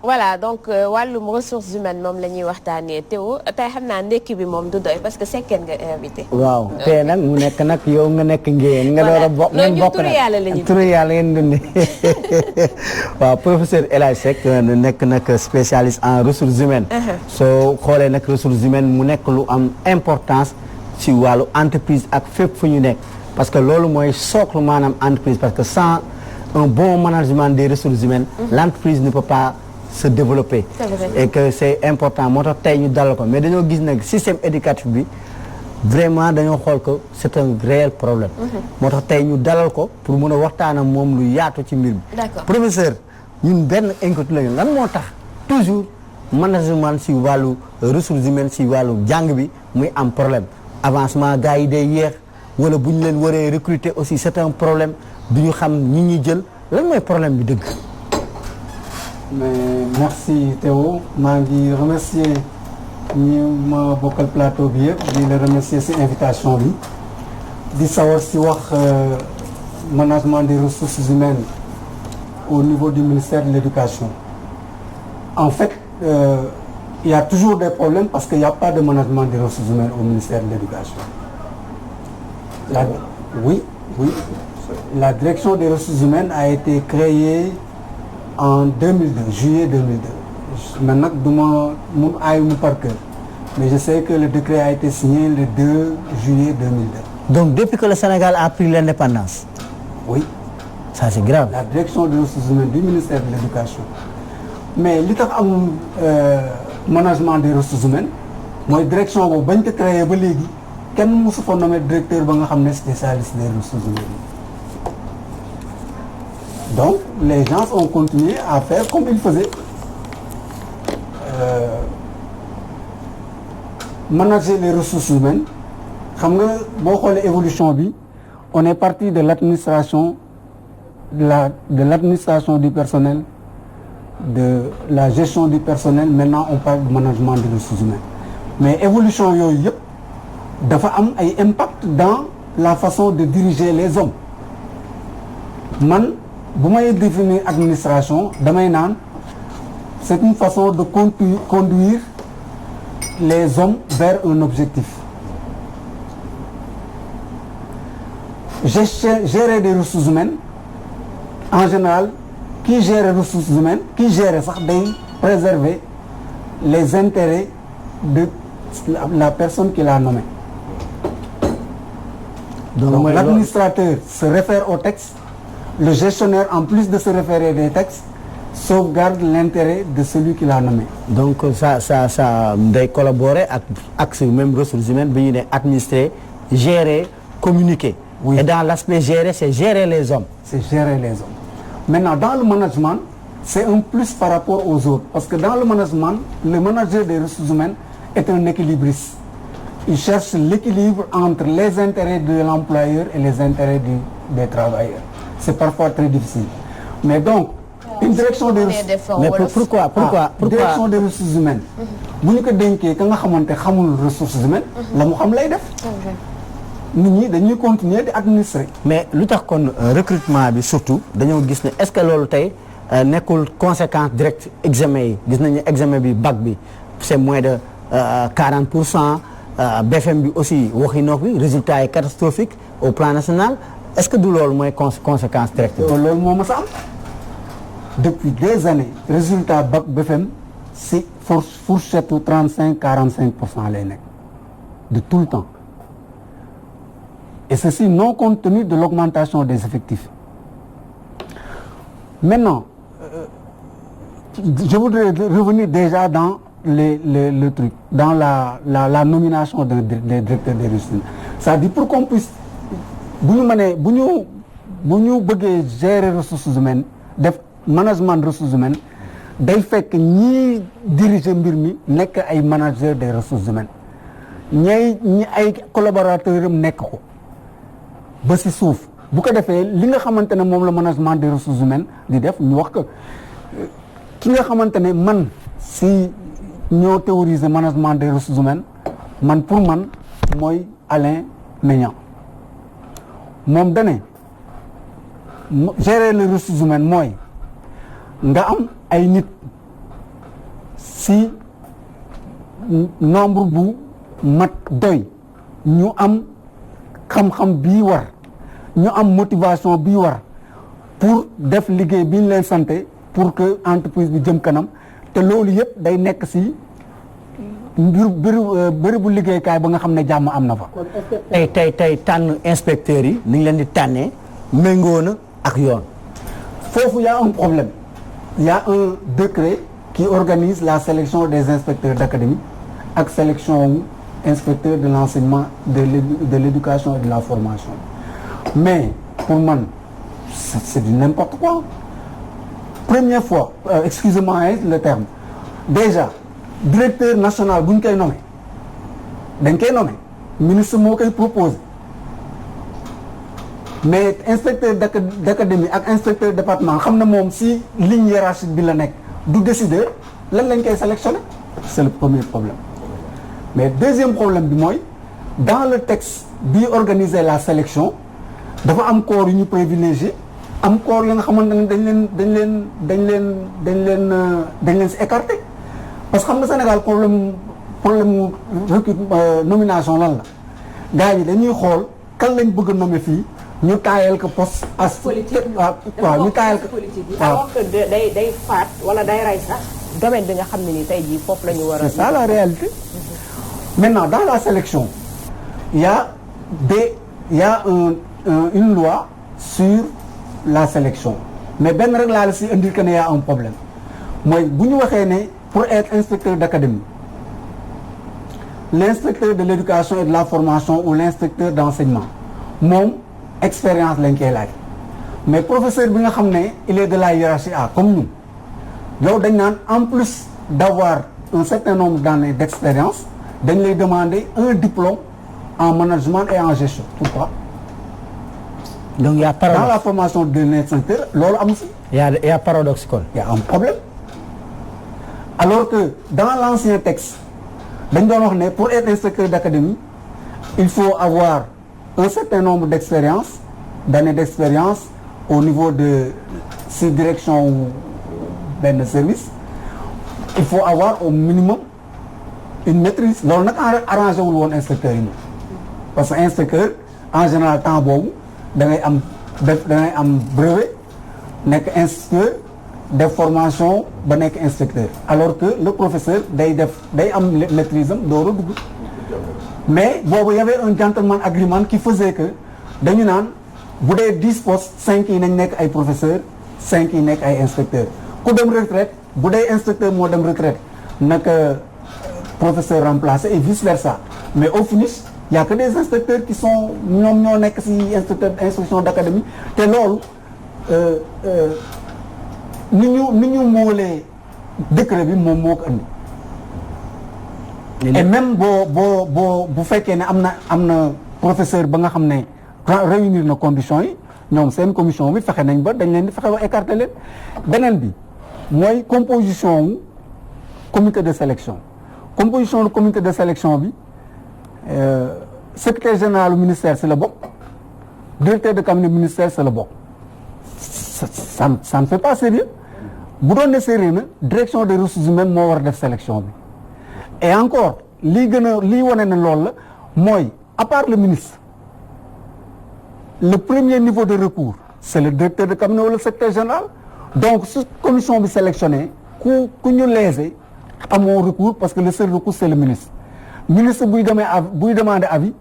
voilà donc wàllum ressources humaines moom la ñuy waxtaanee Théo tey xam naa ndekki bi moom du doy parce que sekkeen nga invité. waaw tey nag mu nekk nag yow nga nekk ngeen. nga door a bokk ngeen bokk nag turu yàlla ngeen dundee. waaw professeur El Hadj Seck nekk nag spécialiste en ressources humaines. soo xoolee nag ressources humaines mu nekk lu am importance ci wàllu entreprise ak fépp fu ñu nekk parce que loolu mooy socle maanaam entreprise parce que sans un bon management des ressources humaines. l'entreprise ne peut pas se développer. Et que c'est important moo tax tey ñu dalal ko mais dañoo gis nag système éducatif bi vraiment dañoo xool ko c'est un réel problème. moo tax tey ñu dalal ko pour mën a waxtaan ak moom lu yaatu ci mbir mi. D'accord. Professeur ñun benn inquiétude lañu lan moo tax toujours management si wàllu ressources humaines si wàllu jàng bi muy am problème avancement gars yi day yéex wala bu ñu leen waree recruter aussi c'est un problème du ñu xam ñi ñuy jël lan mooy problème bi dëgg. mais merci Théo maa ngi remercier ñi ma bokkal plateau bi yëpp di la remercier ci invitation bi di sawar ci wax management des ressources humaines au niveau du ministère de l'éducation. En fait il y a toujours des problèmes parce qu'il n'y a pas de management des ressources humaines au ministère de l'éducation. Oui, la direction des ressources humaines a été créée en 2002, juillet 2002. Man nag du ma mun aayuma par cœur mais je sais que le décret a été signé le 2 juillet 2002. Donc depuis que le Sénégal a pris l'indépendance. Oui. Ça c'est grave. La direction des ressources humaines du ministère de l'éducation. Mais li tax amul management des ressources humaines mooy direction boobu bañ ko créé ba léegi kenn mosu fa nommé directeur ba nga xam ne spécialiste des ressources humaines. Donc les gens ont continué à faire comme ils faisaient. Manager les ressources humaines xam nga boo xoolee évolution bi on est parti de l'administration de l'administration du personnel de la gestion du personnel maintenant on parle de management des ressources humaines mais évolution yooyu yëpp dafa am ay impact dans la façon de diriger les hommes man bu may définir administration damay naan c'est une façon de conduire les hommes vers un objectif. Gérer des ressources humaines en général qui gère les ressources humaines qui gère sax day préserver les intérêts de la personne qui l'a nommé. Donc l'administrateur se réfère au texte. Le gestionnaire, en plus de se référer des textes, sauvegarde l'intérêt de celui qui l'a nommé. Donc ça day collaborer ak même ressources humaines bi ñu ne administrer, gérer, communiquer. Oui. Et dans l'aspect gérer, c'est gérer les hommes. C'est gérer les hommes. Maintenant, dans le management, c'est un plus par rapport aux autres. Parce que dans le management, le manager des ressources humaines est un équilibriste. Il cherche l'équilibre entre les intérêts de l'employeur et les intérêts des travailleurs. C'est parfois très difficile. Mais donc, une direction des ressources... Mais pourquoi direction des ressources humaines. bu ñu ko dénkee ka nga xamante xamul ressources humaines. la mu xam lay def. nit ñi dañuy continuer di administrer. Mais lu tax kon recrutement bi surtout dañoo gis ne est-ce que loolu tey nekkul conséquence directe examen yi gis nañu examen bi bac bi c'est moins de 40%. BFM bi aussi waxi noog bi résultat yi catastrophique au plan national est-ce que du loolu mooy conséquence directe. loolu moo mës a am depuis des années résultat bac BFM si fourchette 35-45% lay nekk de tout le temps et ceci non compte tenu de l'augmentation des effectifs. Maintenant je voudrais revenir déjà dans le truc dans la nomination des directeurs des ressources. C'est-à-dire pour qu'on puisse bu ñu bëggee gérer ressources humaines def management de ressources humaines day fekk ñi diriger mbir mi nekk ay managers des ressources humaines ñi ay collaborateurs am nekk ko ba ci suuf bu ko defee li nga xamante ne moom la management des ressources humaines di def ñu wax ko ki nga xamante ne man si ñoo théoriser management des ressources humaines man pour man mooy Alain Maignan moom dane gérer les ressources humaines mooy nga am ay nit si nombre bu mat doy ñu am xam-xam bii war ñu am motivation bii war pour def liggéey bi ñu leen santé pour que entreprise bi jëm kanam te loolu yëpp day nekk si bëri bu liggéeykaay ba nga xam ne jàmm am na fa. tey tànn inspecteurs yi ni ñu leen di tànnee méngoo na ak yoon. foofu y a un problème y a un décret qui organise la sélection des inspecteurs d'académie ak sélection inspecteurs de l'enseignement de l'éducation et de la formation mais pour man c'est du n'importe quoi. Première fois excusez-moi le terme déjà directeur national bu ñu koy nommé dañ koy nommé ministre moo koy proposé mais inspecteur d'académie ak inspecteur département xam na moom si ligne hiérarchique bi la nekk du décider lan lañ koy sélectionné c'est le premier problème mais deuxième problème bi mooy dans le texte bi organiser la sélection dafa am corps yu ñu privilégié am corps yu nga xamante ne dañ leen si écarté parce que xam nga Sénégal problème nomination lan la gars yi dañuy xool kan lañ bëgg a nommer fii ñu taayal ko poste as politique waaw ñu taayal ko waaw que day faat wala day rey sax domaine bi nga xam ne ni tey jii foofu la ñu war a. c'est ça la réalité. Maintenant dans la sélection il y a une loi sur la sélection mais benn rek laa la si indil que ne y a un problème mooy bu ñu waxee ne pour être inspecteur d'académie l'inspecteur de l'éducation et de la formation ou l'inspecteur d'enseignement moom expérience lañ koy laaj mais professeur bi nga xam ne il est de la hiérarchie A comme ñun yow dañ naan en plus d'avoir un certain nombre d'années d'expérience dañ lay demander un diplôme en management et en gestion. Pourquoi? Donc il y a paradoxe. Dans la formation de l'inspecteur loolu am si. Il y a paradoxe kon. Il y a un problème alors que dans l'ancien texte dañ doon wax ne pour être inspecteur d'académie il faut avoir un certain nombre d'années d'expérience au niveau de ces directions ou benn service il faut avoir au minimum une maîtrise loolu nag arrangé wul woon inspecteur yi parce que inspecteur en général temps boobu da ngay am brevet nekk inspecteur def formation ba nekk inspecteur alors que le professeur day am maîtrise am door a dugg mais boobu y avait un gentleman agreement qui faisait que dañu naan bu dee 10 postes 5 yi nañ nekk ay professeurs 5 yi nekk ay inspecteurs ku dem retraite bu dee inspecteur moo dem retraite naka professeur remplacé et vice versa mais au finish y a que des inspecteurs qui sont ñoom ñoo nekk ci inspection d'académie te loolu ni ñu moolee décret bi moom moo ko andi et même bu fekkee ne am na professeur ba nga xam ne réunir na conditions yi ñoom seen commission bi fexe nañ ba dañ leen di fexe ba écarter leen beneen bi mooy composition wu comité de sélection bi secrétaire général du ministère c'est le bokk directeur de cabinet ministère c'est le bokk ça ne fait pas sérieux bu doon ne sérieux na direction des ressources humaines moo war a def sélection bi et encore lii wane na loolu la mooy à part le ministre le premier niveau de recours c'est le directeur de cabinet ou le secrétaire général donc su commission bi sélectionné ku ñu lésé amoo recours parce que le seul recours c'est le ministre buy demander avis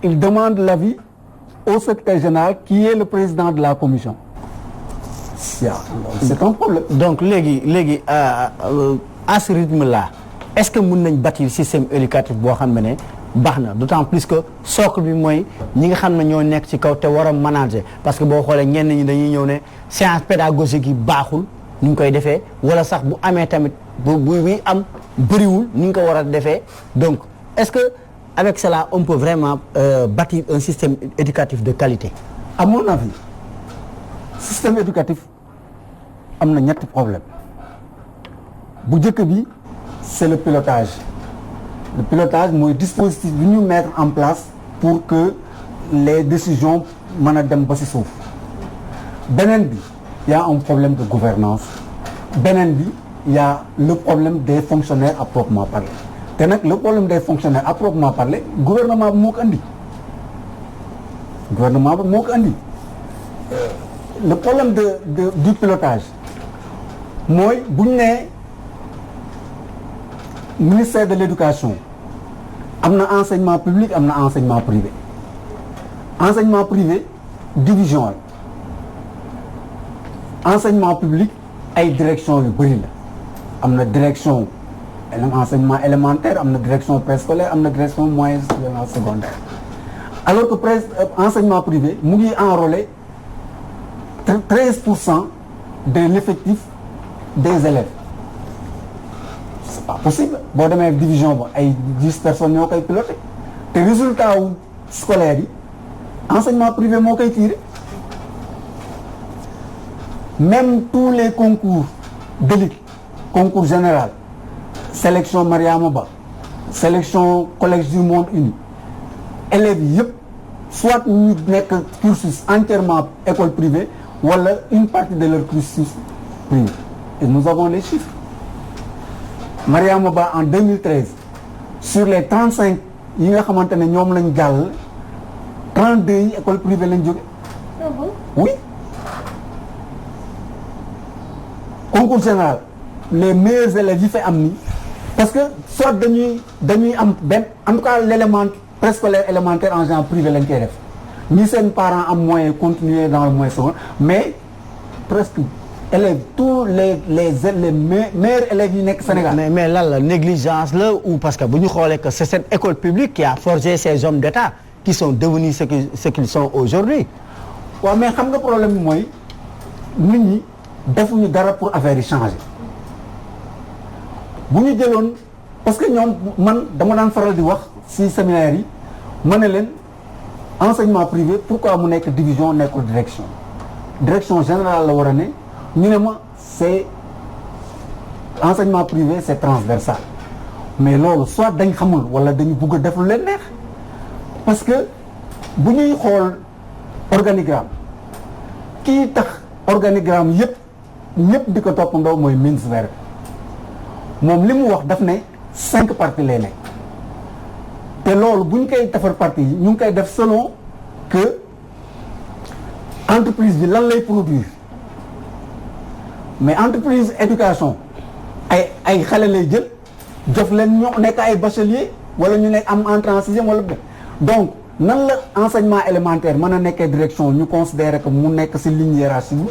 il demande l'avis au secrétaire général qui est le président de la commission c'est un problème. Donc léegi à ce rythme là est-ce que mën nañ bâtir système éducatif boo xam ne baax na d'autant plus que socle bi mooy ñi nga xam ne ñoo nekk ci kaw te war a manager parce que boo xoolee ñenn ñi dañuy ñëw ne séance pédagogique yi baaxul ni ñu koy defee wala sax bu amee tamit buy am bëriwul ni ñu ko war a defee donc est-ce que avec cela on peut vraiment bâtir un système éducatif de qualité? À mon avis système éducatif am na ñetti problème bu njëkk bi c'est le pilotage mooy dispositif bi ñu mettre en place pour que les décisions mën a dem ba ci suuf beneen bi y a un problème de gouvernance beneen bi il y a le problème des fonctionnaires à proprement parler te nag le problème des fonctionnaires à proprement parler gouvernement bi moo ko andi le problème du pilotage mooy bu ñu nee ministère de l'éducation am na enseignement public am na enseignement privé division la enseignement public ay direction yu bëri la am na direction enseignement élémentaire am na direction préscolaire am na direction moyen secondaire alors que enseignement privé mu ngi enrôler 13% de l'effectif des élèves c'est pas possible boo demee division ba ay 10 personnes ñoo koy piloté te résultat wu scolaire yi enseignement privé moo koy tiré même tous les concours d'élite concours général sélection Mariama Ba sélection collège du monde uni élèves yi yëpp soit ñu nekk cursus entièrement école privée wala une partie de leur cursus privé et nous avons les chiffres Mariama Ba en 2013 sur les 35 yi nga xamante ne ñoom lañ jàll 32 yi école privée lañ jóge oui concours général les meilleurs élèves yi fa am ni parce que soit dañuy am benn en tout cas l'élément préscolaire élémentaire en genre privé lañ koy def ñi seen parents am moyen continuer dans le moyen secondaire mais presque élèves tous les meilleurs élèves yi nekk Sénégal. mais lan la négligence la ou parce que bu ñu xoolee que c'est cette école publique qui a forgé ces hommes d'État qui sont devenus ce qu'ils sont aujourd'hui. waaw mais xam nga problème bi mooy nit ñi defuñu dara pour affaire yi changer bu ñu jëloon parce que ñoom man dama daan faral di wax ci séminaire yi ma ne leen enseignement privé pourquoi mu nekk division nekkul direction générale la war a ne ñu ne ma c'est enseignement privé c'est transversal mais loolu soit dañ xamul wala dañu bëgg a def lu leen neex parce que bu ñuy xool organigramme kii tax organigramme yëpp ñëpp di ko toppandoo mooy Mintzberg moom li mu wax daf ne 5 parties lay nekk te loolu bu ñu koy defar parties yi ñu ngi koy def selon que entreprise bi lan lay produire mais entreprise éducation ay xale lay jël jox leen ñoo nekk ay bachelier wala ñu nekk am entrée en sixième wala donc nan la enseignement élémentaire mën a nekkee direction ñu considérer que mu nekk ci ligne hiérarchique bi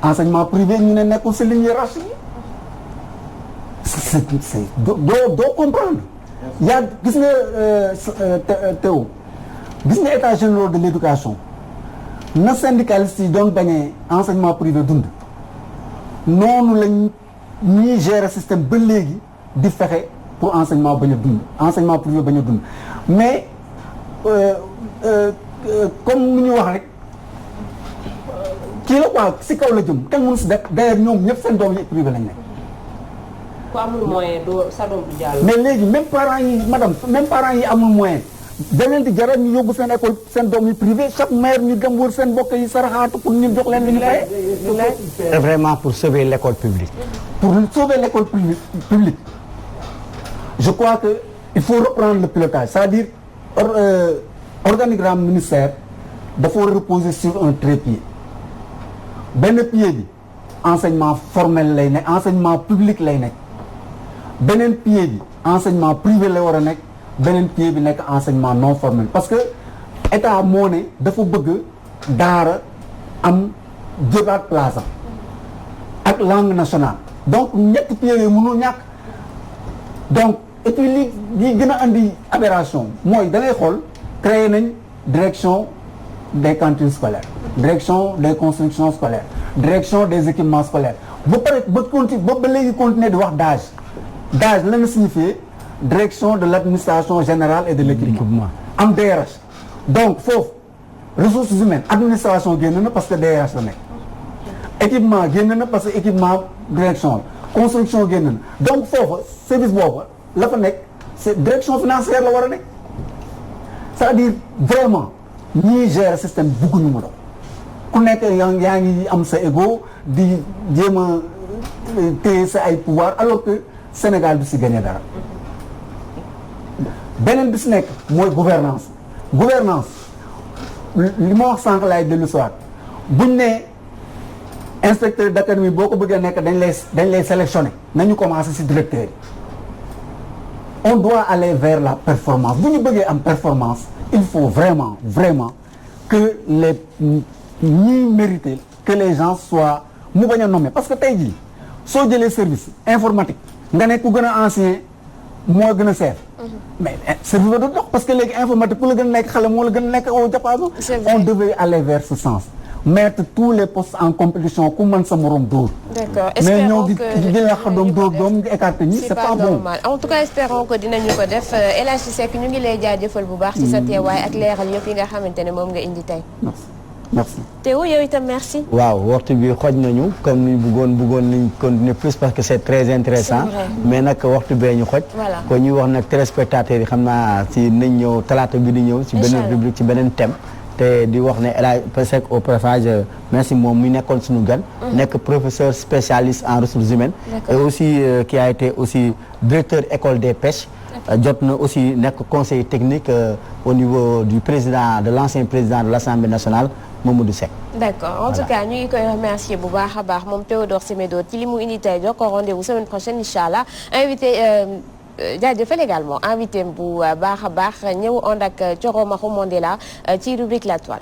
enseignement privé ñu ne nekkul ci ligne hiérarchique bi c'est doo comprendre yaa gis nga Théo gis nga état général de l'éducation na syndicalistes yi doon bañee enseignement privé dund noonu lañ ñuy gérer système ba léegi di fexe pour enseignement bañ a dund enseignement privé bañ a dund mais comme ni ñu wax rek kii la quoi si kaw la jëm kenn mënu si def d'ailleurs ñoom ñëpp seen doom yi privé lañ nekk. ku amul moyen doo sa doom du jàll. mais léegi même parents yi amul moyen da leen di jaral ñu yóbbu seen école seen doom yi privé chaque mère ñu dem wër seen mbokk yi saraxaatu pour ñu jox leen li ñu fay. c'est vraiment pour sauver l'école publique. pour sauver l'école publique je crois que il faut reprendre le pilotage c'est-à-dire organigramme ministère dafa reposer sur un trépied benn pied bi enseignement formel lay nekk enseignement public lay nekk beneen pied bi enseignement privé lay war a nekk beneen pied bi nekk enseignement non formel parce que état moo ne dafa bëgg daara am jëbaat place ak langue nationale donc ñetti pieds yooyu mënul ñàkk donc et puis li gën a andi aberration mooy da ngay xool créer nañ direction des cantines scolaires direction des constructions scolaires direction des équipements scolaires ba pare ba léegi continuer di wax DAGE la nga signifier direction de l'administration générale et de l'équipement am DRH donc foofu ressources humaines administration génn na parce que DRH la nekk équipement génn na parce que équipement direction la construction génn na donc foofu service boobu la fa nekk c'est direction financière la war a nekk c'est-à-dire vraiment ñiy gérer système bugguñu ma doon ku nekk yaa ngi am sa ego di jéem a téye sa ay pouvoir alors que Sénégal du si gagné dara. beneen bi si nekk mooy gouvernance li ma wax sànq laay dellu si waat buñ ne inspecteur d'académie boo ko bëggee nekk dañ lay sélectionner nañu commencer si directeur yi. On doit aller vers la performance bu ñu bëggee am performance il faut vraiment que les ñi mériter que les gens soient mu bañ a nommer parce que tey jii soo jëlee service informatique nga nekk ku gën a ancien moo gën a seer. mais service ba du dox parce que léegi informatique ku la gën a nekk xale moo la gën a nekk au diapason. On devait aller vers ce sens. Mettre tous les postes en compétition ku mën sa morom dóor. D'accord. Mais ñëw di la doom dóor écarté ñi c'est pas bon. normal en tout cas espérons que dinañu ko def El Hadji Seck ñu ngi lay jaajëfal bu baax ci sa teewaay ak leeral yëpp yi nga xamante ne moom nga indi tey. merci. Théo yow itam merci. waaw waxtu bi xoj nañu comme ni bëggoon nañ continuer plus parce que c'est très intéressant mais nag waxtu bee ñu xoj. voilà kon ñuy wax nag téléspectateurs yi xam naa si nañ ñëw talaata bi di ñëw. ci beneen rubrique ci beneen thème. te di wax ne El Hadji Seck au passage merci moom mi nekkoon suñu gan. nekk professeur spécialiste en ressources humaines. et aussi qui a été aussi directeur école des pêches. jot na aussi nekk conseiller technique au niveau du président de l'ancien président de l'Assemblée nationale Mamadou Seck. d'accord en tout cas ñu ngi koy remercier bu baax a baax moom Théodore Semedo ci li mu indi tey jox ko rendez-vous semaine prochaine incha allah invité. jaajëfal également invité bu baax a baax ñëw ànd ak Thioro Maxu Mandela ci rubrique La Toile.